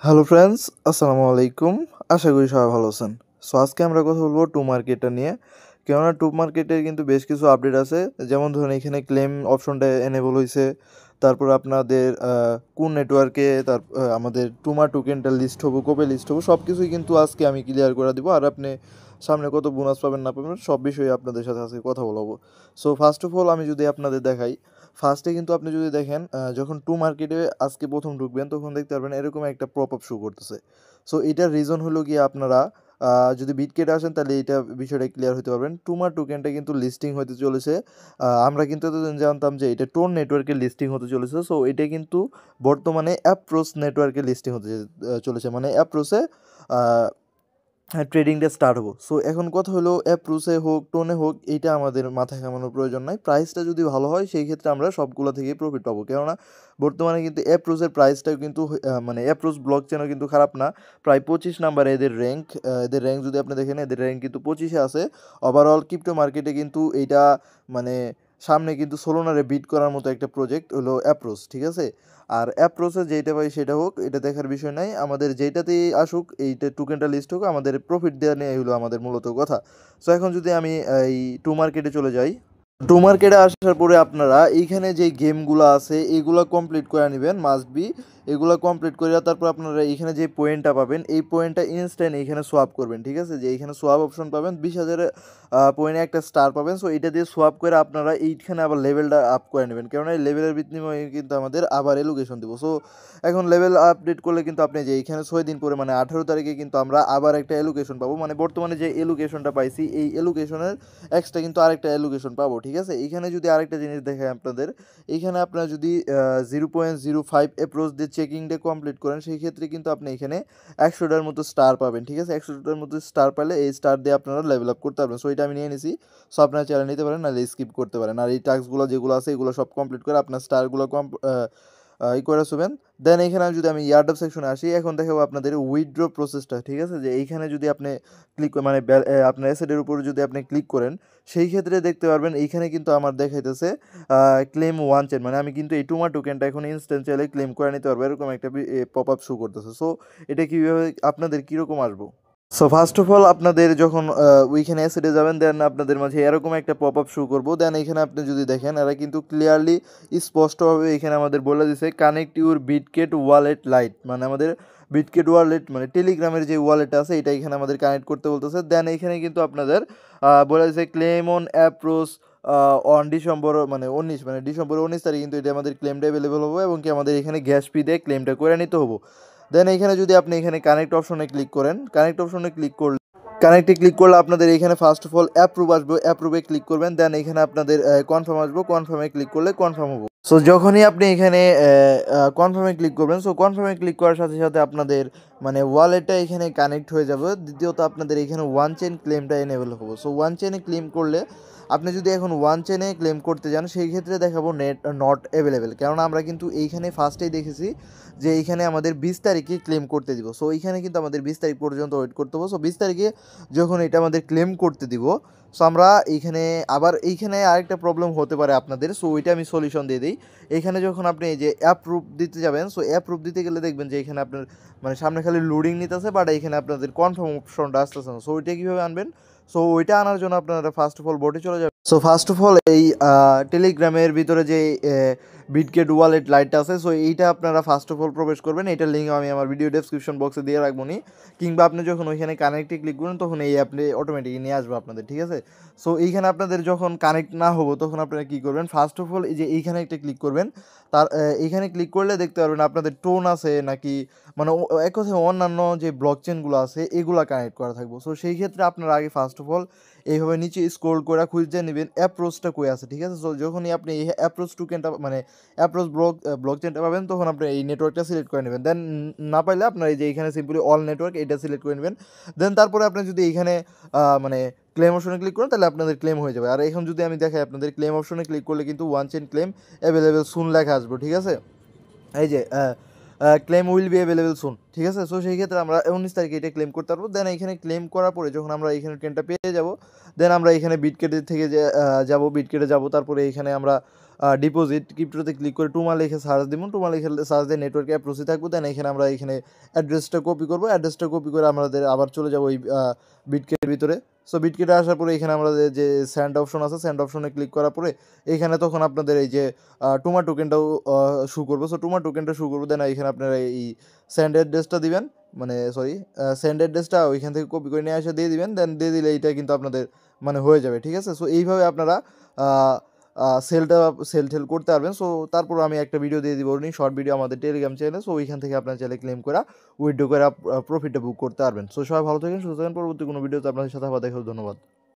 Hello friends, আসসালামু আলাইকুম। আশা করি সবাই ভালো আছেন। সো আজকে আমরা কথা বলবো টু মার্কেটটা নিয়ে। কেননা টু মার্কেটের কিন্তু বেশ কিছু আপডেট আছে। যেমন ধরুন এখানে ক্লেম অপশনটা এনেবল হয়েছে। তারপর আপনাদের কোন নেটওয়ার্কে আমাদের টুমা টোকেনটা লিস্ট হবো, কবে লিস্ট হবো, সব কিছুই কিন্তু আজকে আমি ক্লিয়ার করে দিব। আর আপনি সামনে কত বোনাস পাবেন না পাবেন সব বিষয়ে আপনাদের সাথে আজকে কথা বলবো। সো ফার্স্ট অফ অল আমি যদি আপনাদের দেখাই, ফার্স্টে কিন্তু আপনি যদি দেখেন যখন টু মার্কেটে আজকে প্রথম ঢুকবেন তখন দেখতে পারবেন এরকম একটা পপ আপ শো করতেছে। সো এটার রিজন হলো গিয়ে আপনারা যদি বিটকেটে আসেন তাহলে এটা বিষয়টা ক্লিয়ার হতে পারবেন। টুমার টোকেনটা কিন্তু লিস্টিং হতে চলেছে। আমরা কিন্তু এতদিন জানতাম যে এটা টোন নেটওয়ার্কে লিস্টিং হতে চলেছে। সো এটা কিন্তু বর্তমানে অ্যাপ্রোস নেটওয়ার্কে লিস্টিং হতে চলেছে, মানে অ্যাপ্রোসে হ্যাঁ, ট্রেডিংটা স্টার্ট হবো। সো এখন কথা হলো অ্যাপ্রুসে হোক টোনে হোক এইটা আমাদের মাথায় ঘামানোর প্রয়োজন নাই। প্রাইসটা যদি ভালো হয় সেই ক্ষেত্রে আমরা সবগুলো থেকেই প্রফিট পাবো। কেননা বর্তমানে কিন্তু অ্যাপ্রুসের প্রাইসটাও কিন্তু মানে অ্যাপ্রুস ব্লক চেনও কিন্তু খারাপ না। প্রায় 25 নাম্বারে এদের র্যাঙ্ক। এদের র্যাঙ্ক যদি আপনি দেখেন এদের র্যাঙ্ক কিন্তু 25-এ আছে। ওভারঅল ক্রিপ্টো মার্কেটে কিন্তু এইটা মানে সামনে কিন্তু সোলোনারে বিট করার মতো একটা প্রজেক্ট হলো অ্যাপ্রোস, ঠিক আছে? আর অ্যাপ্রোচে যেইটা পাই সেটা হোক, এটা দেখার বিষয় নাই। আমাদের যেইটাতেই আসুক এইটা টোকেনটা লিস্ট হোক, আমাদের প্রফিট দেওয়া নিয়ে হলো আমাদের মূলত কথা। সো এখন যদি আমি এই টু মার্কেটে চলে যাই, টু মার্কেটে আসার পরে আপনারা এইখানে যে গেমগুলো আছে এইগুলো কমপ্লিট করে নেবেন, মাস্ট বি। এগুলো কমপ্লিট করে তারপর আপনারা এইখানে যে পয়েন্টটা পাবেন এই পয়েন্টটা ইনস্ট্যান্ট এইখানে সোয়াপ করবেন, ঠিক আছে? যে এইখানে সোয়াপ অপশন পাবেন, 20,000 পয়েন্টে একটা স্টার পাবেন। সো এটা দিয়ে সোয়াপ করে আপনারা এইখানে আবার লেভেলটা আপ করে নেবেন, কেননা এই লেভেলের বিনিময়ে কিন্তু আমাদের আবার এলোকেশন দিব। সো এখন লেভেল আপডেট করলে কিন্তু আপনি যে এইখানে 6 দিন পরে মানে 18 তারিখে কিন্তু আমরা আবার একটা এলোকেশন পাবো। মানে বর্তমানে যে এলোকেশনটা পাইছি এই এলোকেশনের এক্সট্রা কিন্তু আরেকটা এলোকেশন পাবো, ঠিক আছে? এইখানে যদি আরেকটা জিনিস দেখায় আপনাদের, এইখানে আপনারা যদি 0.05 অ্যাপ্রোচ দিয়ে চেকিংটা কমপ্লিট করেন সেই ক্ষেত্রে কিন্তু আপনি এখানে 100টার মতো স্টার পাবেন, ঠিক আছে? 100টার মতো স্টার পেলে এই স্টার দিয়ে আপনারা লেভেল আপ করতে পারবেন। সো এটা আমি নিয়ে নিছি। সো আপনারা চাইলে নিতে পারেন, নাহলে স্কিপ করতে পারেন। আর এই টাস্কগুলো যেগুলো আছে এগুলো সব কমপ্লিট করে আপনার স্টারগুলো করে শুবেন। দেন এখানে যদি আমি ইয়ারড্রপ সেকশনে আসি, এখন দেখাবো আপনাদের উইথড্র প্রসেসটা, ঠিক আছে? যে এইখানে যদি আপনি ক্লিক মানে আপনার অ্যাসেটের উপর যদি আপনি ক্লিক করেন সেই ক্ষেত্রে দেখতে পারবেন এইখানে কিন্তু আমার দেখাইতেছে ক্লেম ওয়ান চেন, মানে আমি কিন্তু এই টুমা টোকেনটা এখন ইনস্ট্যান্ট চাইলে ক্লেম করে নিতে পারবো, এরকম একটা পপ আপ শো করতেছে। সো এটা কীভাবে আপনাদের কীরকম আসবো? সো ফার্স্ট অফ অল আপনাদের যখন ওইখানে অ্যাসেটে যাবেন দেন আপনাদের মাঝে এরকম একটা পপ আপ শো করবো। দেন এখানে আপনি যদি দেখেন এরা কিন্তু ক্লিয়ারলি স্পষ্টভাবে এখানে আমাদের বলে দিছে কানেক্ট ইউর বিটকেট ওয়ালেট লাইট, মানে আমাদের বিটকেট ওয়ালেট মানে টেলিগ্রামের যে ওয়ালেট আছে এটা এখানে আমাদের কানেক্ট করতে বলতেছে। দেন এখানে কিন্তু আপনাদের বলে দিছে claim on approach on December মানে 19 মানে ডিসেম্বর 19 তারিখ কিন্তু এটা আমাদের ক্লেমটা অ্যাভেলেবল হবে এবং কি আমাদের এখানে গ্যাস ফি দিয়ে ক্লেমটা করে নিতে হবো। দেন এখানে যদি আপনি এখানে কানেক্ট অপশনে ক্লিক করেন, কানেক্টে ক্লিক করলে আপনাদের এখানে ফার্স্ট অফ অল অ্যাপ্রুভ আসবে, অ্যাপ্রুভে ক্লিক করবেন। দেন এখানে আপনাদের কনফার্ম আসবো, কনফার্মে ক্লিক করলে কনফার্ম হবো। সো যখনই আপনি এখানে কনফার্মে ক্লিক করবেন, সো কনফার্মে ক্লিক করার সাথে সাথে আপনাদের মানে ওয়ালেটটা এখানে কানেক্ট হয়ে যাবে। দ্বিতীয়ত আপনাদের এখানে ওয়ান চেন ক্লেমটা এনেবল হবো। সো ওয়ান চেনে ক্লেম করলে আপনি যদি এখন ওয়ান চেনে ক্লেম করতে যান সেই ক্ষেত্রে দেখাবো নেট নট অ্যাভেলেবেল, কেননা আমরা কিন্তু এইখানে ফার্স্টেই দেখেছি যে এইখানে আমাদের 20 তারিখে ক্লেম করতে দিব। সো এইখানে কিন্তু আমাদের 20 তারিখ পর্যন্ত ওয়েট করতে হবে। সো 20 তারিখে যখন এটা আমাদের ক্লেম করতে দিব, সো আমরা এইখানে আরেকটা প্রবলেম হতে পারে আপনাদের। সো ওইটা আমি সলিউশন দিয়ে দিই। এইখানে যখন আপনি এই যে অ্যাপ্রুভ দিতে যাবেন, সো অ্যাপ্রুভ দিতে গেলে দেখবেন যে এখানে আপনার মানে সামনে খালি লোডিং নিতেছে, বাট এখানে আপনাদের কনফার্ম অপশনটা আসতেছে না। সো ওইটা কীভাবে আনবেন? সো ওইটা আনার জন্য আপনারা ফার্স্ট অফ অল বোটে চলে যাবেন। সো ফার্স্ট অফ অল এই টেলিগ্রামের ভিতরে যে বিটগেট ওয়ালেট লাইটটা আছে, সো এইটা আপনারা ফার্স্ট অফ অল প্রবেশ করবেন। এইটার লিঙ্ক আমি আমার ভিডিও ডেসক্রিপশন বক্সে দিয়ে রাখবো নি, কিংবা আপনি যখন ওইখানে কানেক্টে ক্লিক করুন তখন এই অ্যাপে অটোমেটিক নিয়ে আসবে আপনাদের, ঠিক আছে? সো এইখানে আপনাদের যখন কানেক্ট না হবো তখন আপনারা কী করবেন? ফার্স্ট অফ অল এই যে এইখানে একটা ক্লিক করবেন। এইখানে ক্লিক করলে দেখতে পারবেন আপনাদের টোন আছে নাকি, মানে এক কথায় অন্যান্য যে ব্লক চেনগুলো আছে এগুলা কানেক্ট করা থাকবো। সো সেই ক্ষেত্রে আপনারা আগে ফার্স্ট অফ অল এইভাবে নিচে স্ক্রল করে খুঁজে নেবেন অ্যাপ্রোচটা কই আছে, ঠিক আছে? সো যখনই আপনি এই অ্যাপ্রোচ টোকেনটা মানে অ্যাপ্রোচ ব্লক চেনটা পাবেন তখন আপনি এই নেটওয়ার্কটা সিলেক্ট করে নেবেন। দেন না পাইলে আপনার এই যে এইখানে সিম্পলি অল নেটওয়ার্ক এটা সিলেক্ট করে নেবেন। দেন তারপরে আপনি যদি এইখানে মানে ক্লেম অপশনে ক্লিক করেন তাহলে আপনাদের ক্লেম হয়ে যাবে। আর এখন যদি আমি দেখাই আপনাদের ক্লেম অপশনে ক্লিক করলে কিন্তু ওয়ান চেন ক্লেম অ্যাভেলেবেল সুন লেখা আসবে, ঠিক আছে? এই যে ক্লেম উইল বি অ্যাভেলেবেল সুন, ঠিক আছে? সো সেই ক্ষেত্রে আমরা 19 তারিখে এটা ক্লেম করতে পারবো। দেন এখানে ক্লেম করার পরে যখন আমরা এখানে ট্রেনটা পেয়ে যাব, দেন আমরা এখানে বিটকেটে থেকে যে যাবো, বিটকেটে যাবো। তারপরে এখানে আমরা ডিপোজিট ক্রিপ্টোতে ক্লিক করে টুমা লিখে সার্চ দিব, টুমা লিখে সার্চ দিয়ে নেটওয়ার্কে অ্যাপ্রোচে থাকবো। দেন এখানে আমরা এখানে অ্যাড্রেসটা কপি করবো, অ্যাড্রেসটা কপি করে আমাদের আবার চলে যাবো ওই বিটকের ভিতরে। সো বিটকেটে আসার পরে এখানে আমাদের যে স্যান্ড অপশন আছে, স্যান্ড অপশনে ক্লিক করার পরে এখানে তখন আপনাদের এই যে টুমা টোকেনটাও শু করবো। সো টুমা টোকেনটা শু করবো, দেন এখানে আপনারা এই স্যান্ড অ্যাড্রেসটা দিবেন, মানে সরি স্যান্ড অ্যাড্রেসটা ওইখান থেকে কপি করে নিয়ে এসে দিয়ে দিবেন। দেন দিয়ে দিলে এইটা কিন্তু আপনাদের মানে হয়ে যাবে, ঠিক আছে। সো এইভাবে আপনারা সেলটা সেল টেল করতে পারবেন। সো তারপর আমি একটা ভিডিও দিয়ে দিব শর্ট ভিডিও আমাদের টেলিগ্রাম চ্যানেলে। সো ওইখান থেকে আপনার চ্যানেলে ক্লেম করা উইথড্র করে প্রফিটটা বুক করতে পারবেন। সো সবাই ভালো থাকেন, সুস্থ থাকেন। পরবর্তী কোনো ভিডিওতে আপনাদের সাথে আবার দেখা হবে। ধন্যবাদ।